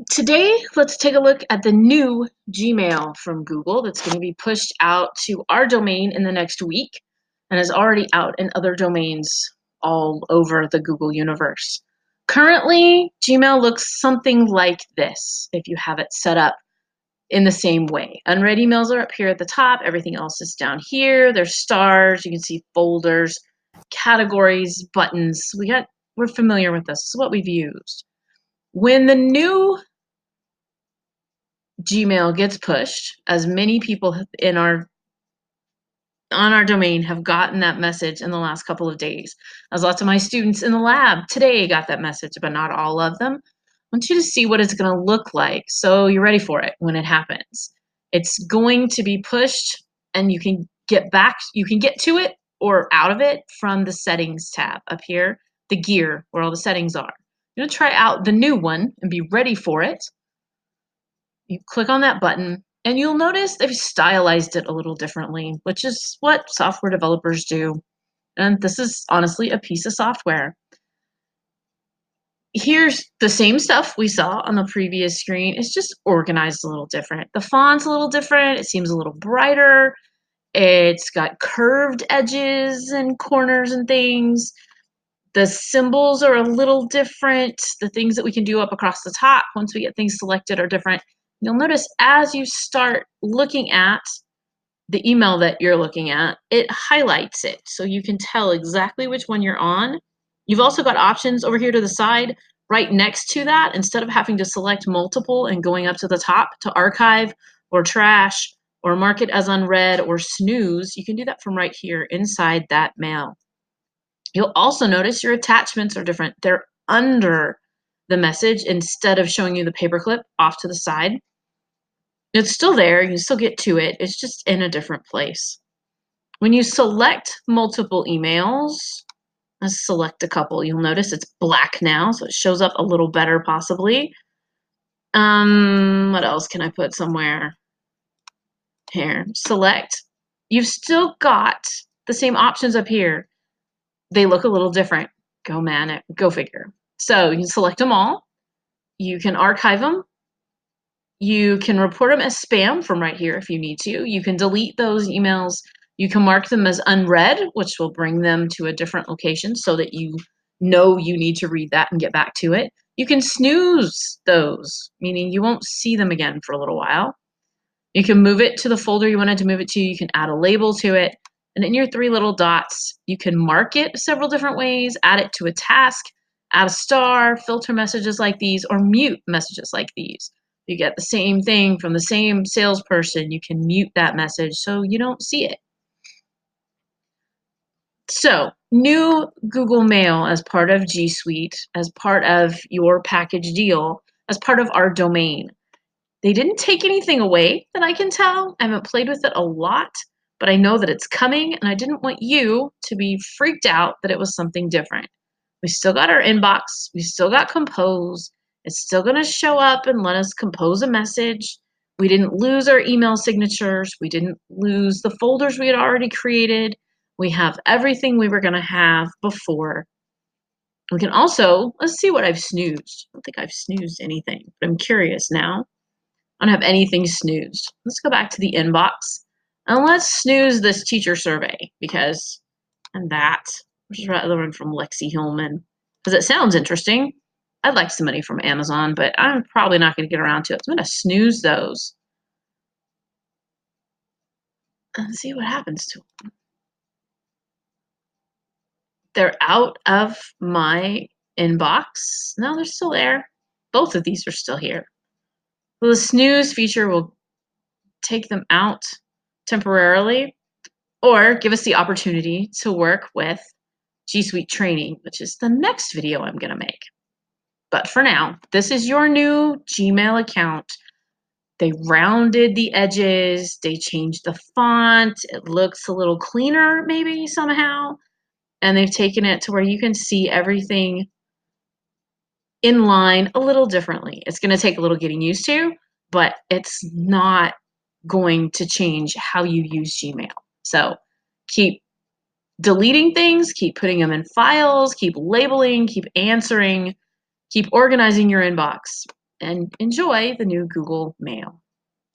Today, let's take a look at the new Gmail from Google that's going to be pushed out to our domain in the next week and is already out in other domains all over the Google universe. Currently, Gmail looks something like this if you have it set up in the same way. Unread emails are up here at the top, everything else is down here. There's stars, you can see folders, categories, buttons. We're familiar with this. This is what we've used. When the new Gmail gets pushed, as many people on our domain have gotten that message in the last couple of days. As lots of my students in the lab today got that message, but not all of them. I want you to see what it's going to look like so you're ready for it when it happens. It's going to be pushed and you can get to it or out of it from the settings tab up here, the gear where all the settings are. You're going to try out the new one and be ready for it. You click on that button and you'll notice they've stylized it a little differently, which is what software developers do. And this is honestly a piece of software. Here's the same stuff we saw on the previous screen. It's just organized a little different. The font's a little different. It seems a little brighter. It's got curved edges and corners and things. The symbols are a little different. The things that we can do up across the top once we get things selected are different. You'll notice as you start looking at the email that you're looking at, it highlights it so you can tell exactly which one you're on. You've also got options over here to the side right next to that. Instead of having to select multiple and going up to the top to archive or trash or mark it as unread or snooze, you can do that from right here inside that mail. You'll also notice your attachments are different. They're under the message instead of showing you the paperclip off to the side. It's still there, you can still get to it, it's just in a different place. When you select multiple emails, let's select a couple, you'll notice it's black now, so it shows up a little better possibly. What else can I put somewhere? Here, select. You've still got the same options up here. They look a little different. Go figure. So you can select them all. You can archive them. You can report them as spam from right here if you need to. You can delete those emails. You can mark them as unread, which will bring them to a different location so that you know you need to read that and get back to it. You can snooze those, meaning you won't see them again for a little while. You can move it to the folder you wanted to move it to. You can add a label to it. And in your three little dots, you can mark it several different ways, add it to a task, add a star, filter messages like these, or mute messages like these. You get the same thing from the same salesperson. You can mute that message so you don't see it. So, new Google Mail as part of G Suite, as part of your package deal, as part of our domain. They didn't take anything away that I can tell. I haven't played with it a lot, but I know that it's coming, and I didn't want you to be freaked out that it was something different. We still got our inbox. We still got compose. It's still going to show up and let us compose a message. We didn't lose our email signatures. We didn't lose the folders we had already created. We have everything we were going to have before. We can also, let's see what I've snoozed. I don't think I've snoozed anything, but I'm curious now. I don't have anything snoozed. Let's go back to the inbox and let's snooze this teacher survey which is the one from Lexi Hillman, because it sounds interesting. I'd like some money from Amazon, but I'm probably not going to get around to it. So I'm going to snooze those and see what happens to them. They're out of my inbox. No, they're still there. Both of these are still here. So the snooze feature will take them out temporarily or give us the opportunity to work with G Suite training, which is the next video I'm going to make. But for now, this is your new Gmail account. They rounded the edges, they changed the font, it looks a little cleaner maybe somehow, and they've taken it to where you can see everything in line a little differently. It's going to take a little getting used to, but it's not going to change how you use Gmail. So keep deleting things, keep putting them in files, keep labeling, keep answering, keep organizing your inbox. and enjoy the new Google Mail.